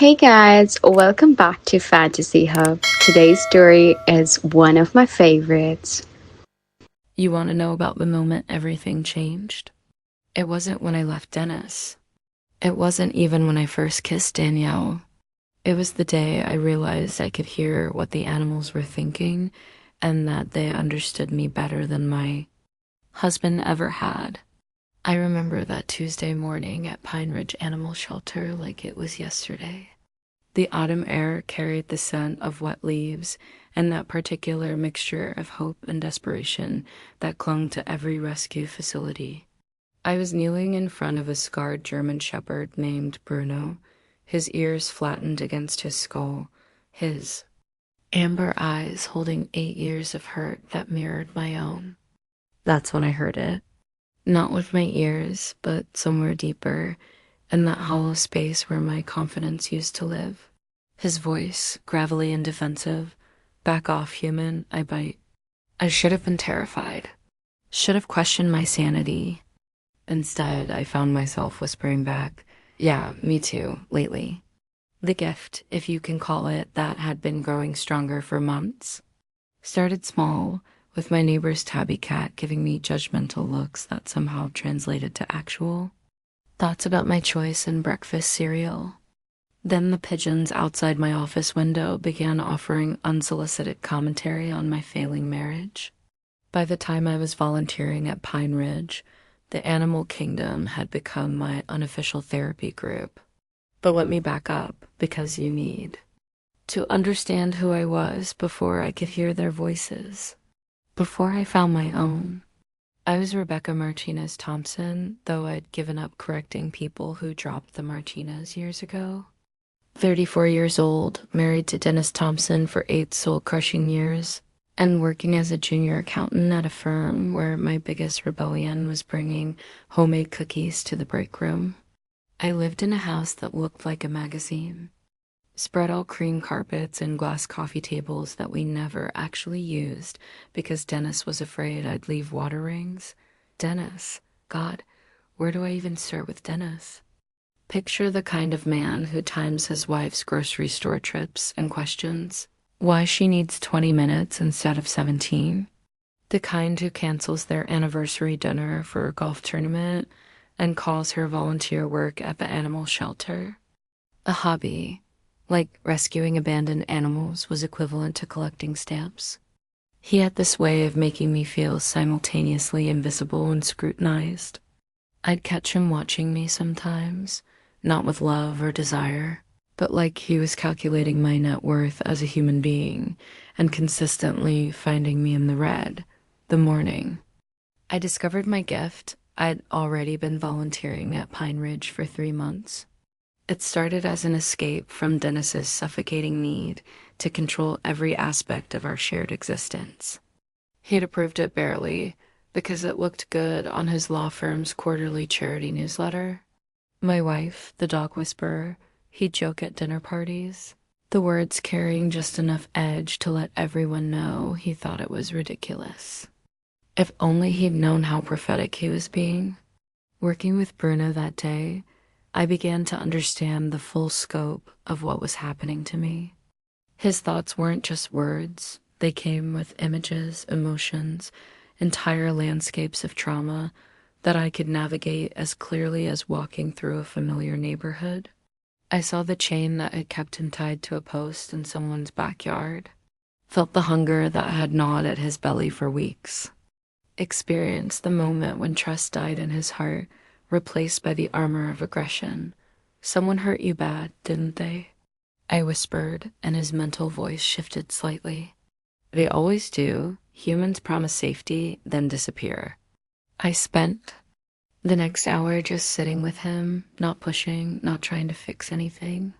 Hey guys, welcome back to Fantasy Hub. Today's story is one of my favorites. You want to know about the moment everything changed? It wasn't when I left Dennis. It wasn't even when I first kissed Danielle. It was the day I realized I could hear what the animals were thinking and that they understood me better than my husband ever had. I remember that Tuesday morning at Pine Ridge Animal Shelter like it was yesterday. The autumn air carried the scent of wet leaves and that particular mixture of hope and desperation that clung to every rescue facility. I was kneeling in front of a scarred German shepherd named Bruno, his ears flattened against his skull, his amber eyes holding 8 years of hurt that mirrored my own. That's when I heard it. Not with my ears, but somewhere deeper, in that hollow space where my confidence used to live. His voice, gravelly and defensive. Back off, human, I bite. I should have been terrified. Should have questioned my sanity. Instead, I found myself whispering back, yeah, me too, lately. The gift, if you can call it, that had been growing stronger for months. Started small, with my neighbor's tabby cat giving me judgmental looks that somehow translated to actual thoughts about my choice in breakfast cereal. Then the pigeons outside my office window began offering unsolicited commentary on my failing marriage. By the time I was volunteering at Pine Ridge, the animal kingdom had become my unofficial therapy group. But let me back up, because you need to understand who I was before I could hear their voices, before I found my own. I was Rebecca Martinez Thompson, though I'd given up correcting people who dropped the Martinez years ago. 34 years old, married to Dennis Thompson for 8 soul-crushing years, and working as a junior accountant at a firm where my biggest rebellion was bringing homemade cookies to the break room. I lived in a house that looked like a magazine. Spread all cream carpets and glass coffee tables that we never actually used because Dennis was afraid I'd leave water rings. Dennis. God, where do I even start with Dennis? Picture the kind of man who times his wife's grocery store trips and questions why she needs 20 minutes instead of 17. The kind who cancels their anniversary dinner for a golf tournament and calls her volunteer work at the animal shelter a hobby. Like rescuing abandoned animals was equivalent to collecting stamps. He had this way of making me feel simultaneously invisible and scrutinized. I'd catch him watching me sometimes, not with love or desire, but like he was calculating my net worth as a human being and consistently finding me in the red, the morning. I discovered my gift. I'd already been volunteering at Pine Ridge for 3 months. It started as an escape from Dennis's suffocating need to control every aspect of our shared existence. He'd approved it barely, because it looked good on his law firm's quarterly charity newsletter. My wife, the dog whisperer, he'd joke at dinner parties, the words carrying just enough edge to let everyone know he thought it was ridiculous. If only he'd known how prophetic he was being. Working with Bruno that day, I began to understand the full scope of what was happening to me. His thoughts weren't just words. They came with images, emotions, entire landscapes of trauma that I could navigate as clearly as walking through a familiar neighborhood. I saw the chain that had kept him tied to a post in someone's backyard, felt the hunger that had gnawed at his belly for weeks, experienced the moment when trust died in his heart, replaced by the armor of aggression. Someone hurt you bad, didn't they? I whispered, and his mental voice shifted slightly. They always do. Humans promise safety, then disappear. I spent the next hour just sitting with him, not pushing, not trying to fix anything.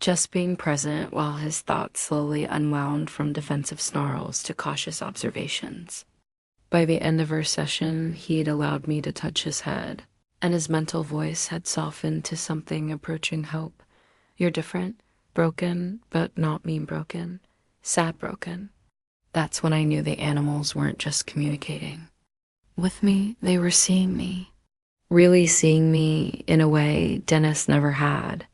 Just being present while his thoughts slowly unwound from defensive snarls to cautious observations. By the end of our session, he'd allowed me to touch his head, and his mental voice had softened to something approaching hope. You're different, broken, but not mean broken, sad broken. That's when I knew the animals weren't just communicating with me, they were seeing me. Really seeing me in a way Dennis never had.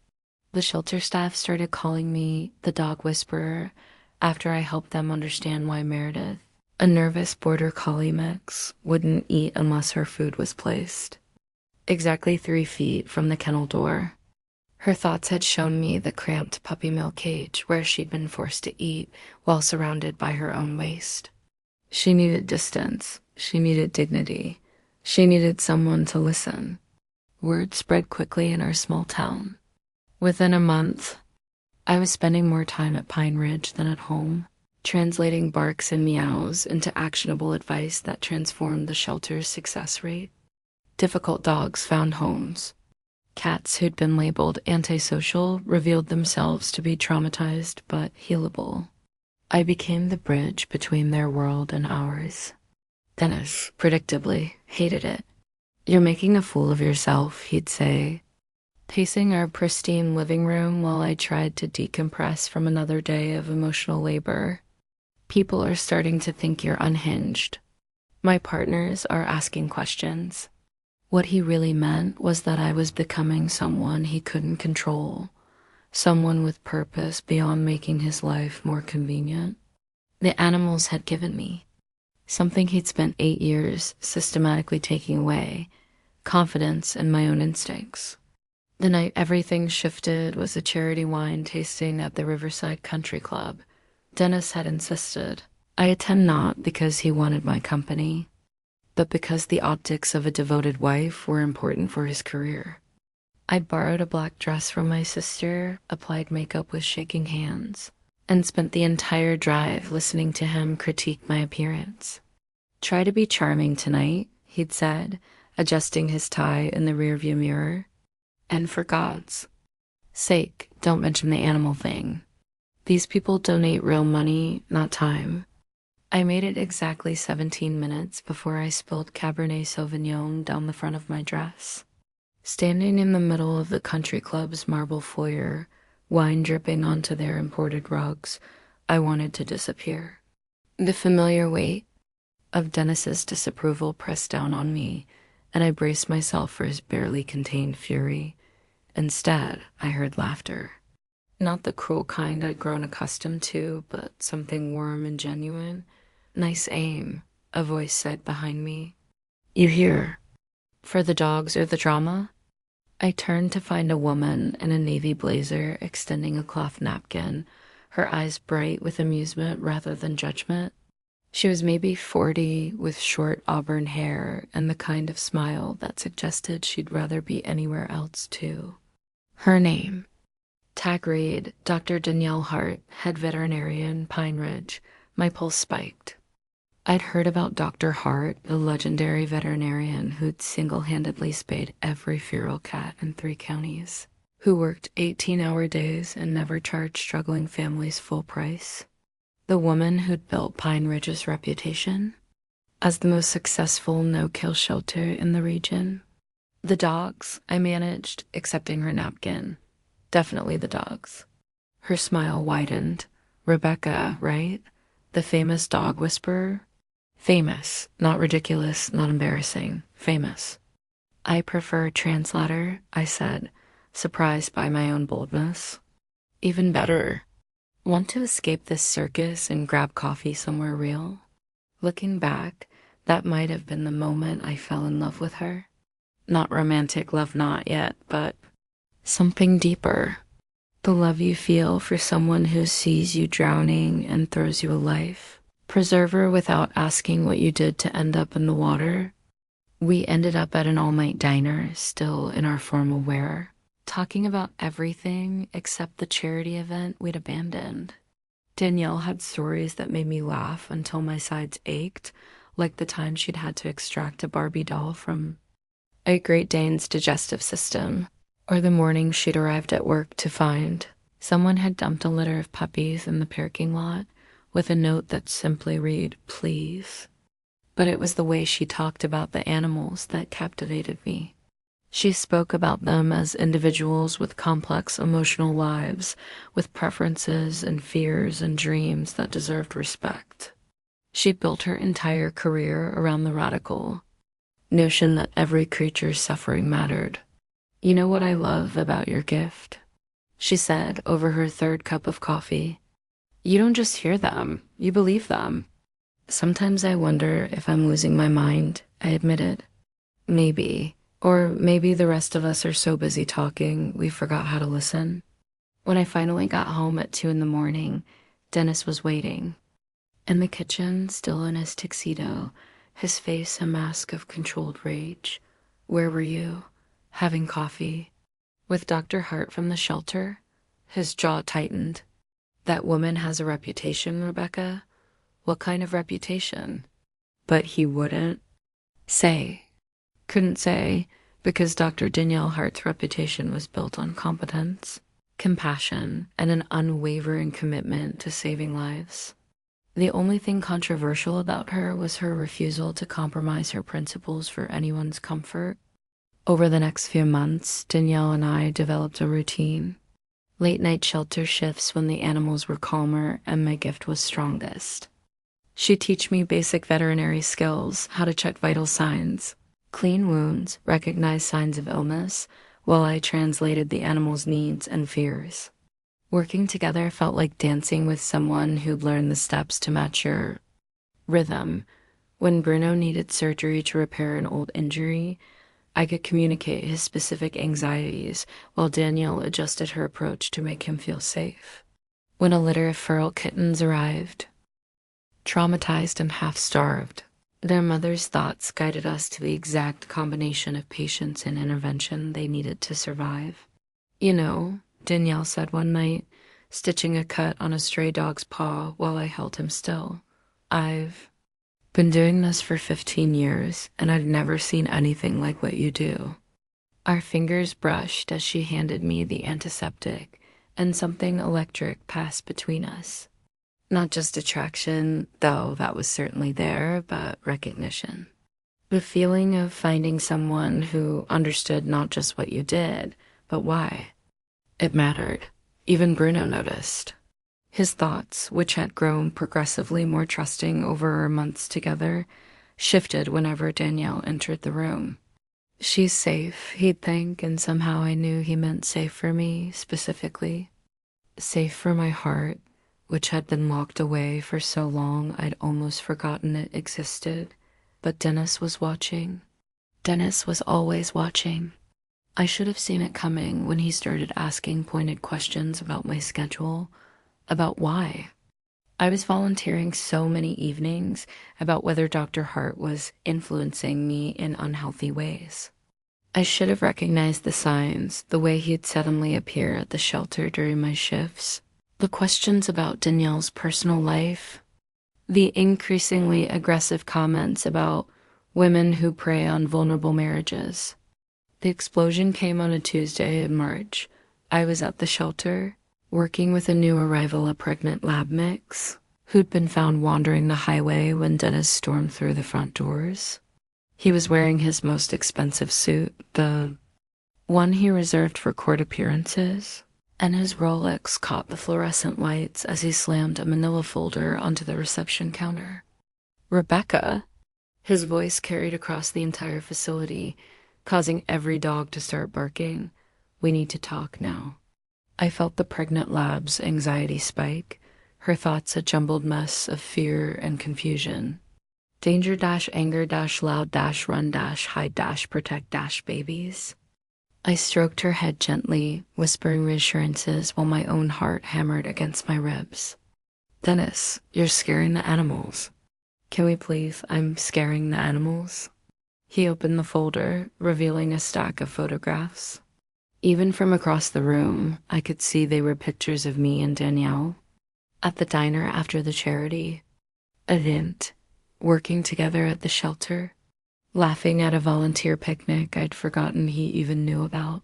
The shelter staff started calling me the dog whisperer after I helped them understand why Meredith, a nervous border collie mix, wouldn't eat unless her food was placed exactly 3 feet from the kennel door. Her thoughts had shown me the cramped puppy mill cage where she'd been forced to eat while surrounded by her own waste. She needed distance. She needed dignity. She needed someone to listen. Word spread quickly in our small town. Within a month, I was spending more time at Pine Ridge than at home, translating barks and meows into actionable advice that transformed the shelter's success rate. Difficult dogs found homes. Cats who'd been labeled antisocial revealed themselves to be traumatized but healable. I became the bridge between their world and ours. Dennis, predictably, hated it. "You're making a fool of yourself," he'd say, pacing our pristine living room while I tried to decompress from another day of emotional labor. "People are starting to think you're unhinged. My partners are asking questions." What he really meant was that I was becoming someone he couldn't control, someone with purpose beyond making his life more convenient. The animals had given me something he'd spent 8 years systematically taking away: confidence in my own instincts. The night everything shifted was a charity wine tasting at the Riverside Country Club. Dennis had insisted. I attend not because he wanted my company, but because the optics of a devoted wife were important for his career. I borrowed a black dress from my sister, applied makeup with shaking hands, and spent the entire drive listening to him critique my appearance. "Try to be charming tonight," he'd said, adjusting his tie in the rearview mirror. "And for God's sake, don't mention the animal thing. These people donate real money, not time." I made it exactly 17 minutes before I spilled Cabernet Sauvignon down the front of my dress. Standing in the middle of the country club's marble foyer, wine dripping onto their imported rugs, I wanted to disappear. The familiar weight of Dennis's disapproval pressed down on me, and I braced myself for his barely contained fury. Instead, I heard laughter. Not the cruel kind I'd grown accustomed to, but something warm and genuine. "Nice aim," a voice said behind me. "You here for the dogs or the drama?" I turned to find a woman in a navy blazer extending a cloth napkin, her eyes bright with amusement rather than judgment. She was maybe 40, with short auburn hair and the kind of smile that suggested she'd rather be anywhere else too. Her name: tag read Dr. Danielle Hart, head veterinarian, Pine Ridge. My pulse spiked. I'd heard about Dr. Hart, the legendary veterinarian who'd single-handedly spayed every feral cat in 3 counties, who worked 18-hour days and never charged struggling families full price. The woman who'd built Pine Ridge's reputation as the most successful no-kill shelter in the region. The dogs, I managed, accepting her napkin. Definitely the dogs. Her smile widened. "Rebecca, right? The famous dog whisperer?" "Famous, not ridiculous, not embarrassing. Famous." "I prefer translator," I said, surprised by my own boldness. "Even better. Want to escape this circus and grab coffee somewhere real?" Looking back, that might have been the moment I fell in love with her. Not romantic love, not yet, but something deeper. The love you feel for someone who sees you drowning and throws you a life. Preserver without asking what you did to end up in the water. We ended up at an all-night diner, still in our formal wear, talking about everything except the charity event we'd abandoned. Danielle had stories that made me laugh until my sides ached, like the time she'd had to extract a Barbie doll from a Great Dane's digestive system, or the morning she'd arrived at work to find someone had dumped a litter of puppies in the parking lot with a note that simply read, "Please." But it was the way she talked about the animals that captivated me. She spoke about them as individuals with complex emotional lives, with preferences and fears and dreams that deserved respect. She built her entire career around the radical notion that every creature's suffering mattered. "You know what I love about your gift?" she said over her third cup of coffee. You don't just hear them, you believe them. Sometimes I wonder if I'm losing my mind, I admitted. Maybe. Or maybe the rest of us are so busy talking, we forgot how to listen. When I finally got home at 2 in the morning, Dennis was waiting. In the kitchen, still in his tuxedo, his face a mask of controlled rage. Where were you? Having coffee. With Dr. Hart from the shelter? His jaw tightened. That woman has a reputation, Rebecca. What kind of reputation? But he wouldn't say. Couldn't say, because Dr. Danielle Hart's reputation was built on competence, compassion, and an unwavering commitment to saving lives. The only thing controversial about her was her refusal to compromise her principles for anyone's comfort. Over the next few months, Danielle and I developed a routine. Late-night shelter shifts when the animals were calmer and my gift was strongest. She'd teach me basic veterinary skills, how to check vital signs, clean wounds, recognize signs of illness, while I translated the animal's needs and fears. Working together felt like dancing with someone who'd learned the steps to match your rhythm. When Bruno needed surgery to repair an old injury, I could communicate his specific anxieties while Danielle adjusted her approach to make him feel safe. When a litter of feral kittens arrived, traumatized and half-starved, their mother's thoughts guided us to the exact combination of patience and intervention they needed to survive. You know, Danielle said one night, stitching a cut on a stray dog's paw while I held him still. I've been doing this for 15 years, and I've never seen anything like what you do. Our fingers brushed as she handed me the antiseptic, and something electric passed between us. Not just attraction, though that was certainly there, but recognition. The feeling of finding someone who understood not just what you did, but why. It mattered. Even Bruno noticed. His thoughts, which had grown progressively more trusting over our months together, shifted whenever Danielle entered the room. She's safe, he'd think, and somehow I knew he meant safe for me, specifically. Safe for my heart, which had been locked away for so long I'd almost forgotten it existed. But Dennis was watching. Dennis was always watching. I should have seen it coming when he started asking pointed questions about my schedule, about why. I was volunteering so many evenings about whether Dr. Hart was influencing me in unhealthy ways. I should have recognized the signs, the way he'd suddenly appear at the shelter during my shifts, the questions about Danielle's personal life, the increasingly aggressive comments about women who prey on vulnerable marriages. The explosion came on a Tuesday in March. I was at the shelter, working with a new arrival, a pregnant lab mix, who'd been found wandering the highway when Dennis stormed through the front doors. He was wearing his most expensive suit, the one he reserved for court appearances, and his Rolex caught the fluorescent lights as he slammed a manila folder onto the reception counter. Rebecca! His voice carried across the entire facility, causing every dog to start barking. We need to talk now. I felt the pregnant lab's anxiety spike, her thoughts a jumbled mess of fear and confusion. Danger dash anger dash loud dash run dash hide dash protect dash babies. I stroked her head gently, whispering reassurances while my own heart hammered against my ribs. Dennis, you're scaring the animals. Can we please? I'm scaring the animals. He opened the folder, revealing a stack of photographs. Even from across the room, I could see they were pictures of me and Danielle. At the diner after the charity. A hint. Working together at the shelter. Laughing at a volunteer picnic I'd forgotten he even knew about.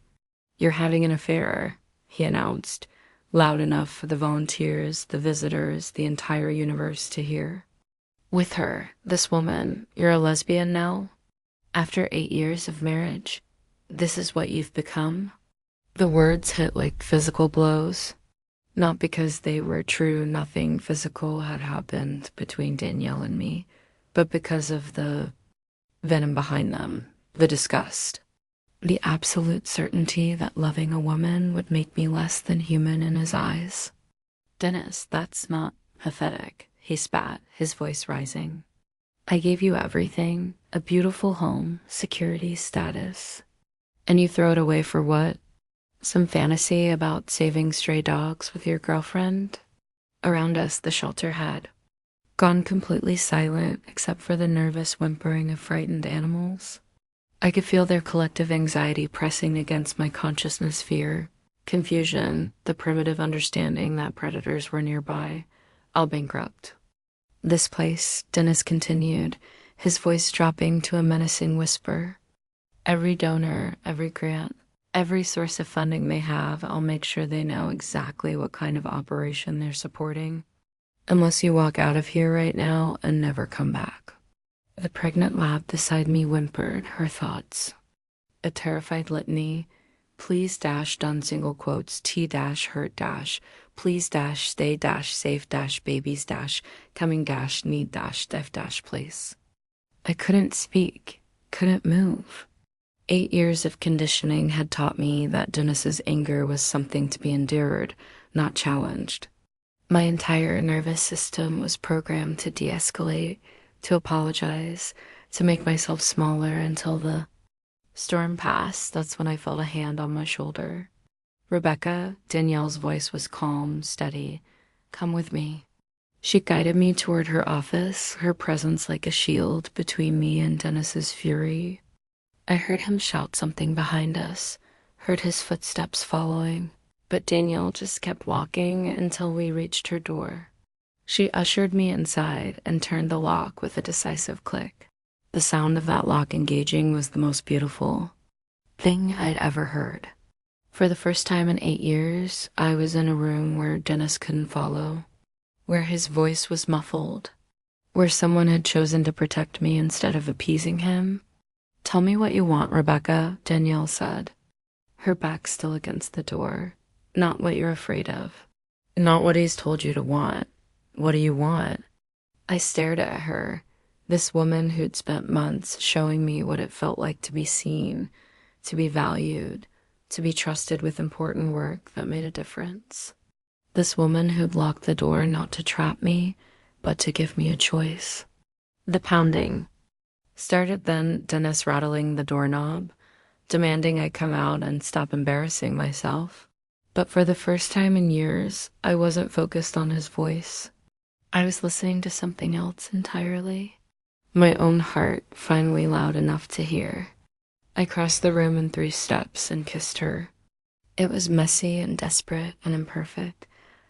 You're having an affair, he announced, loud enough for the volunteers, the visitors, the entire universe to hear. With her, this woman, you're a lesbian now? After 8 years of marriage, this is what you've become? The words hit like physical blows. Not because they were true, nothing physical had happened between Danielle and me, but because of the venom behind them, the disgust. The absolute certainty that loving a woman would make me less than human in his eyes. Dennis, that's not pathetic, he spat, his voice rising. I gave you everything, a beautiful home, security, status. And you throw it away for what? Some fantasy about saving stray dogs with your girlfriend? Around us, the shelter had gone completely silent except for the nervous whimpering of frightened animals. I could feel their collective anxiety pressing against my consciousness fear, confusion, the primitive understanding that predators were nearby. I'll bankrupt. This place, Dennis continued, his voice dropping to a menacing whisper. Every donor, every grant, every source of funding they have, I'll make sure they know exactly what kind of operation they're supporting. Unless you walk out of here right now and never come back. The pregnant lab beside me whimpered her thoughts. A terrified litany. Please dash done single quotes T dash hurt dash. Please dash stay dash safe dash babies dash coming dash need dash deaf dash place. I couldn't speak, couldn't move. 8 years of conditioning had taught me that Dennis's anger was something to be endured, not challenged. My entire nervous system was programmed to de-escalate, to apologize, to make myself smaller until the storm passed. That's when I felt a hand on my shoulder. Rebecca, Danielle's voice was calm, steady. Come with me. She guided me toward her office, her presence like a shield between me and Dennis's fury. I heard him shout something behind us, heard his footsteps following, but Danielle just kept walking until we reached her door. She ushered me inside and turned the lock with a decisive click. The sound of that lock engaging was the most beautiful thing I'd ever heard. For the first time in 8 years, I was in a room where Dennis couldn't follow, where his voice was muffled, where someone had chosen to protect me instead of appeasing him. Tell me what you want, Rebecca, Danielle said, her back still against the door. Not what you're afraid of. Not what he's told you to want. What do you want? I stared at her, this woman who'd spent months showing me what it felt like to be seen, to be valued, to be trusted with important work that made a difference. This woman who'd locked the door not to trap me, but to give me a choice. The pounding started then, Dennis rattling the doorknob, demanding I come out and stop embarrassing myself. But for the first time in years, I wasn't focused on his voice. I was listening to something else entirely. My own heart finally loud enough to hear. I crossed the room in 3 steps and kissed her. It was messy and desperate and imperfect,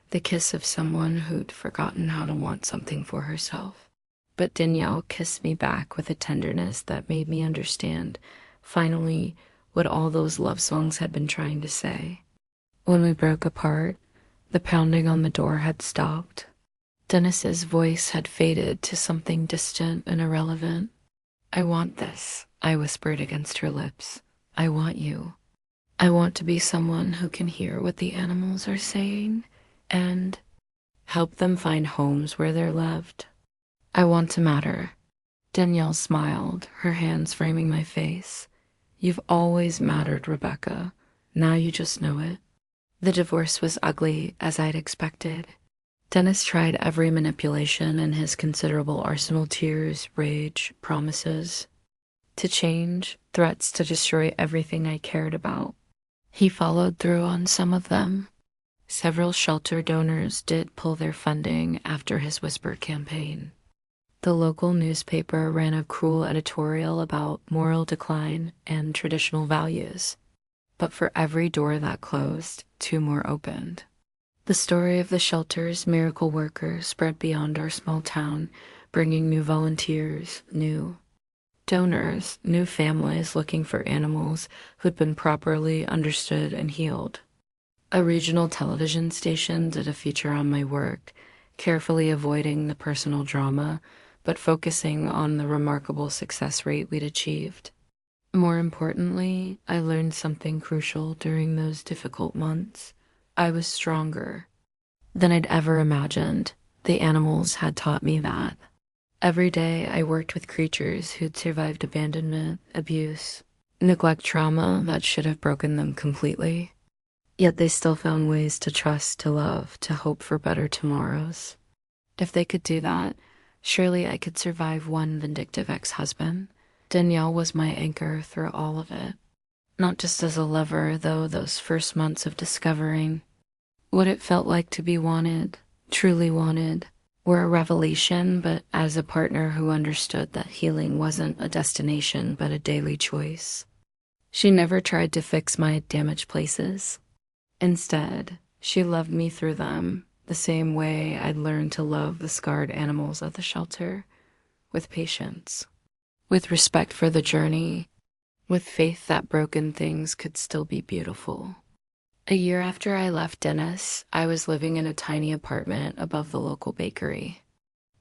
the kiss of someone who'd forgotten how to want something for herself. But Danielle kissed me back with a tenderness that made me understand, finally, what all those love songs had been trying to say. When we broke apart, the pounding on the door had stopped. Dennis's voice had faded to something distant and irrelevant. I want this, I whispered against her lips. I want you. I want to be someone who can hear what the animals are saying and help them find homes where they're loved. I want to matter. Danielle smiled, her hands framing my face. You've always mattered, Rebecca. Now you just know it. The divorce was ugly, as I'd expected. Dennis tried every manipulation in his considerable arsenal: tears, rage, promises to change, threats to destroy everything I cared about. He followed through on some of them. Several shelter donors did pull their funding after his whisper campaign. The local newspaper ran a cruel editorial about moral decline and traditional values. But for every door that closed, 2 more opened. The story of the shelter's miracle worker spread beyond our small town, bringing new volunteers, new donors, new families looking for animals who'd been properly understood and healed. A regional television station did a feature on my work, carefully avoiding the personal drama, but focusing on the remarkable success rate we'd achieved. More importantly, I learned something crucial during those difficult months. I was stronger than I'd ever imagined. The animals had taught me that. Every day I worked with creatures who'd survived abandonment, abuse, neglect trauma that should have broken them completely. Yet they still found ways to trust, to love, to hope for better tomorrows. If they could do that, surely I could survive one vindictive ex-husband. Danielle was my anchor through all of it. Not just as a lover, though, those first months of discovering what it felt like to be wanted, truly wanted, were a revelation, but as a partner who understood that healing wasn't a destination, but a daily choice. She never tried to fix my damaged places. Instead, she loved me through them, the same way I'd learned to love the scarred animals at the shelter, with patience, with respect for the journey, with faith that broken things could still be beautiful. A year after I left Dennis, I was living in a tiny apartment above the local bakery.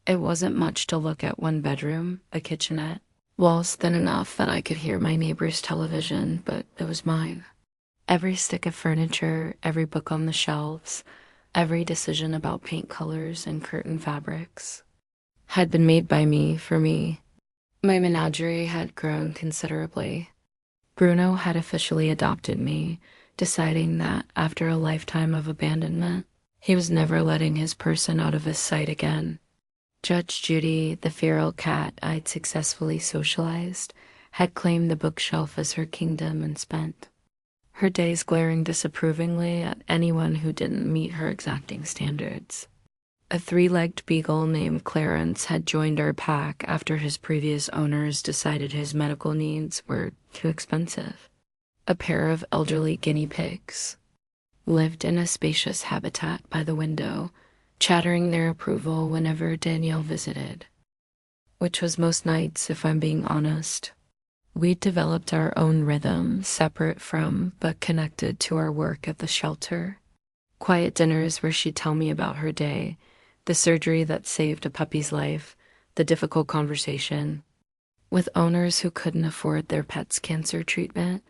It wasn't much to look at: one bedroom, a kitchenette, walls thin enough that I could hear my neighbor's television, but it was mine. Every stick of furniture, every book on the shelves, every decision about paint colors and curtain fabrics had been made by me for me. My menagerie had grown considerably. Bruno had officially adopted me, deciding that after a lifetime of abandonment, he was never letting his person out of his sight again. Judge Judy, the feral cat I'd successfully socialized, had claimed the bookshelf as her kingdom and spent her days glaring disapprovingly at anyone who didn't meet her exacting standards. A three-legged beagle named Clarence had joined our pack after his previous owners decided his medical needs were too expensive. A pair of elderly guinea pigs lived in a spacious habitat by the window, chattering their approval whenever Danielle visited, which was most nights, if I'm being honest. We'd developed our own rhythm, separate from but connected to our work at the shelter. Quiet dinners where she'd tell me about her day, the surgery that saved a puppy's life, the difficult conversation with owners who couldn't afford their pet's cancer treatment,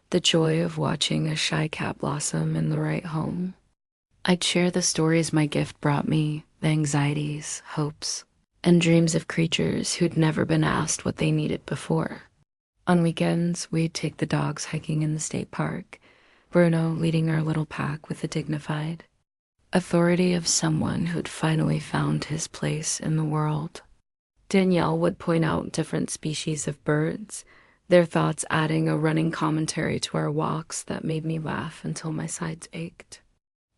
the joy of watching a shy cat blossom in the right home. I'd share the stories my gift brought me, the anxieties, hopes, and dreams of creatures who'd never been asked what they needed before. On weekends, we'd take the dogs hiking in the state park, Bruno leading our little pack with the dignified authority of someone who'd finally found his place in the world. Danielle would point out different species of birds, their thoughts adding a running commentary to our walks that made me laugh until my sides ached.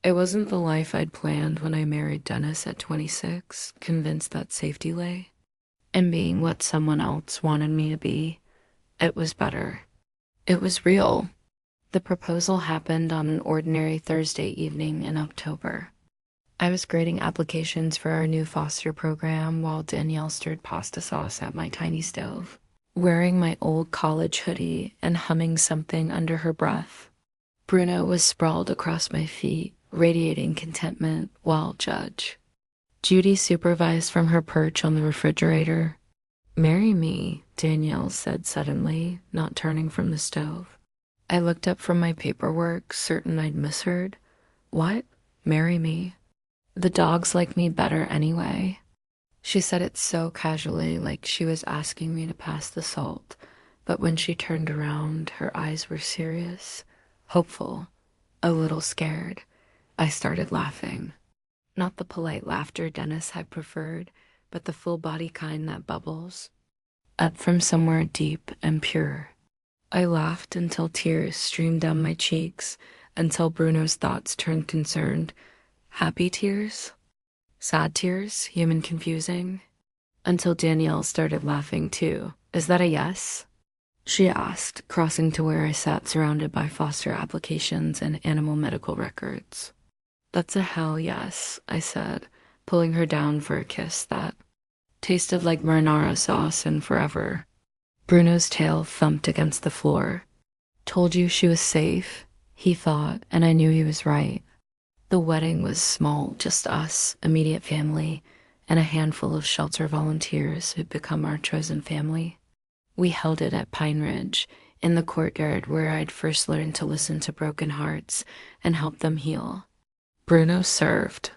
It wasn't the life I'd planned when I married Dennis at 26, convinced that safety lay in being what someone else wanted me to be. It was better. It was real. The proposal happened on an ordinary Thursday evening in October. I was grading applications for our new foster program while Danielle stirred pasta sauce at my tiny stove, wearing my old college hoodie and humming something under her breath. Bruno was sprawled across my feet, radiating contentment, while Judy supervised from her perch on the refrigerator. "Marry me," Danielle said suddenly, not turning from the stove. I looked up from my paperwork, certain I'd misheard. "What? Marry me? The dogs like me better anyway." She said it so casually, like she was asking me to pass the salt, but when she turned around, her eyes were serious, hopeful, a little scared. I started laughing. Not the polite laughter Dennis had preferred, but the full-body kind that bubbles up from somewhere deep and pure. I laughed until tears streamed down my cheeks, until Bruno's thoughts turned concerned. Happy tears? Sad tears? Human confusing? Until Danielle started laughing too. "Is that a yes?" she asked, crossing to where I sat surrounded by foster applications and animal medical records. "That's a hell yes," I said, pulling her down for a kiss that tasted like marinara sauce and forever. Bruno's tail thumped against the floor. "Told you she was safe," he thought, and I knew he was right. The wedding was small, just us, immediate family, and a handful of shelter volunteers who'd become our chosen family. We held it at Pine Ridge, in the courtyard where I'd first learned to listen to broken hearts and help them heal. Bruno served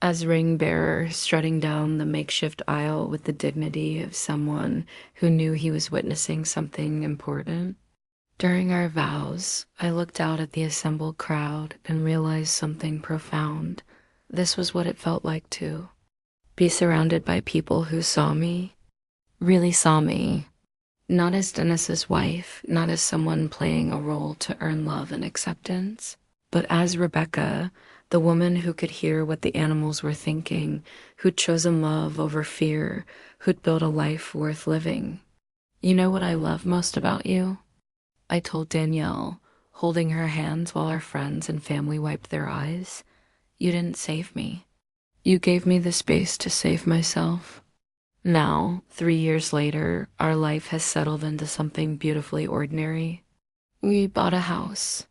as ring bearer, strutting down the makeshift aisle with the dignity of someone who knew he was witnessing something important. During our vows, I looked out at the assembled crowd and realized something profound. This was what it felt like to be surrounded by people who saw me, really saw me, not as Dennis's wife, not as someone playing a role to earn love and acceptance, but as Rebecca, the woman who could hear what the animals were thinking, who'd chosen love over fear, who'd built a life worth living. You know what I love most about you? I told Danielle, holding her hands while our friends and family wiped their eyes. You didn't save me. You gave me the space to save myself. Now, 3 years later, our life has settled into something beautifully ordinary. We bought a house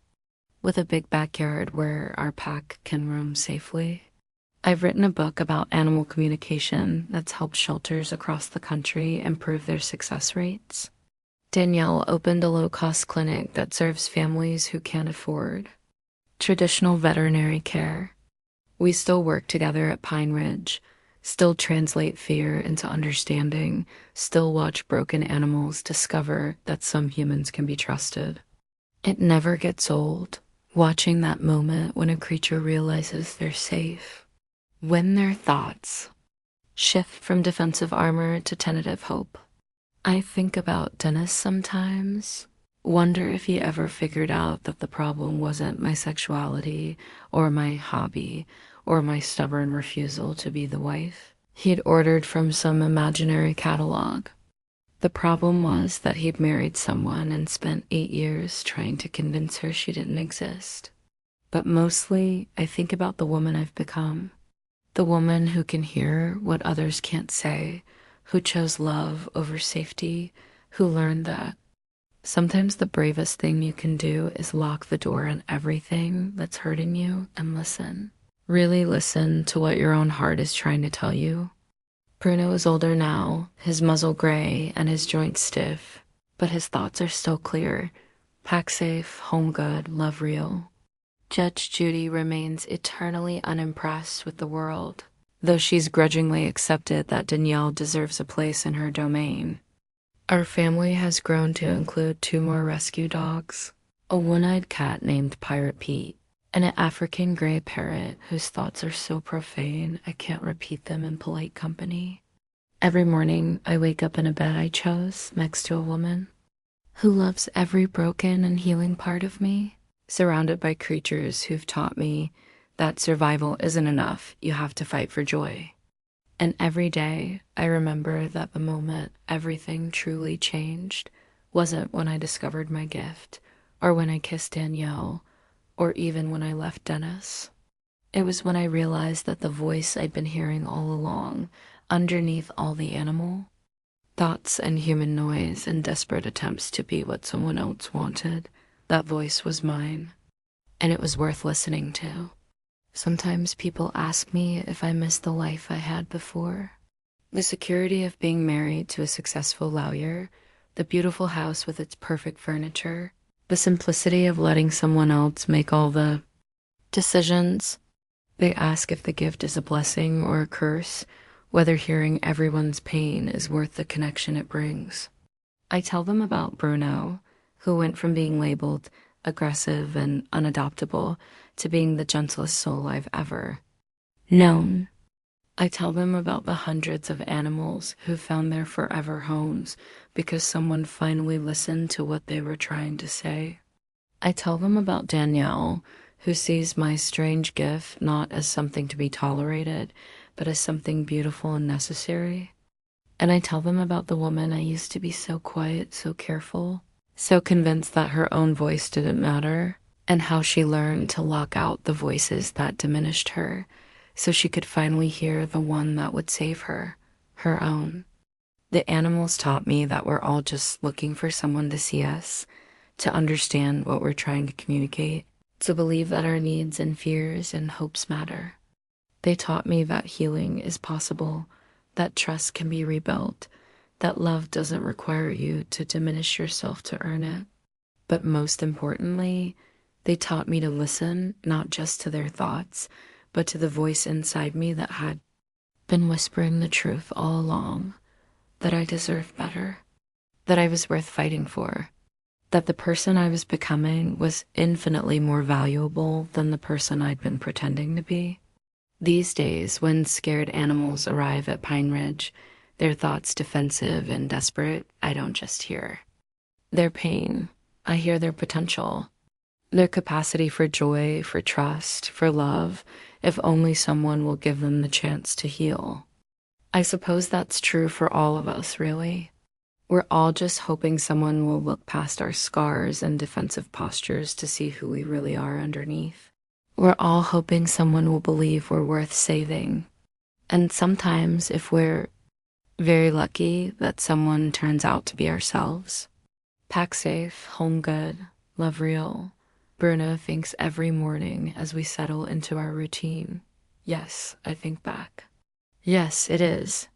with a big backyard where our pack can roam safely. I've written a book about animal communication that's helped shelters across the country improve their success rates. Danielle opened a low-cost clinic that serves families who can't afford traditional veterinary care. We still work together at Pine Ridge, still translate fear into understanding, still watch broken animals discover that some humans can be trusted. It never gets old, watching that moment when a creature realizes they're safe, when their thoughts shift from defensive armor to tentative hope. I think about Dennis sometimes, wonder if he ever figured out that the problem wasn't my sexuality or my hobby or my stubborn refusal to be the wife he'd ordered from some imaginary catalog. The problem was that he'd married someone and spent 8 years trying to convince her she didn't exist. But mostly, I think about the woman I've become, the woman who can hear what others can't say, who chose love over safety, who learned that sometimes the bravest thing you can do is lock the door on everything that's hurting you and listen. Really listen to what your own heart is trying to tell you. Bruno is older now, his muzzle gray and his joints stiff, but his thoughts are still clear. Pack safe, home good, love real. Judge Judy remains eternally unimpressed with the world, though she's grudgingly accepted that Danielle deserves a place in her domain. Our family has grown to include 2 more rescue dogs, a one-eyed cat named Pirate Pete, and an African gray parrot whose thoughts are so profane I can't repeat them in polite company. Every morning, I wake up in a bed I chose next to a woman who loves every broken and healing part of me, surrounded by creatures who've taught me that survival isn't enough, you have to fight for joy. And every day, I remember that the moment everything truly changed wasn't when I discovered my gift, or when I kissed Danielle, or even when I left Dennis. It was when I realized that the voice I'd been hearing all along, underneath all the animal thoughts and human noise and desperate attempts to be what someone else wanted, that voice was mine, and it was worth listening to. Sometimes people ask me if I miss the life I had before. The security of being married to a successful lawyer, the beautiful house with its perfect furniture, the simplicity of letting someone else make all the decisions. They ask if the gift is a blessing or a curse, whether hearing everyone's pain is worth the connection it brings. I tell them about Bruno, who went from being labeled aggressive and unadoptable to being the gentlest soul I've ever known. I tell them about the hundreds of animals who found their forever homes because someone finally listened to what they were trying to say. I tell them about Danielle, who sees my strange gift not as something to be tolerated, but as something beautiful and necessary. And I tell them about the woman I used to be so quiet, so careful, so convinced that her own voice didn't matter, and how she learned to lock out the voices that diminished her, so she could finally hear the one that would save her, her own. The animals taught me that we're all just looking for someone to see us, to understand what we're trying to communicate, to believe that our needs and fears and hopes matter. They taught me that healing is possible, that trust can be rebuilt, that love doesn't require you to diminish yourself to earn it. But most importantly, they taught me to listen not just to their thoughts, but to the voice inside me that had been whispering the truth all along, that I deserved better, that I was worth fighting for, that the person I was becoming was infinitely more valuable than the person I'd been pretending to be. These days, when scared animals arrive at Pine Ridge, their thoughts defensive and desperate, I don't just hear their pain. I hear their potential, their capacity for joy, for trust, for love, if only someone will give them the chance to heal. I suppose that's true for all of us, really. We're all just hoping someone will look past our scars and defensive postures to see who we really are underneath. We're all hoping someone will believe we're worth saving. And sometimes, if we're very lucky, that someone turns out to be ourselves. Pack safe, home good, love real. Bruna thinks every morning as we settle into our routine. Yes, I think back. Yes, it is.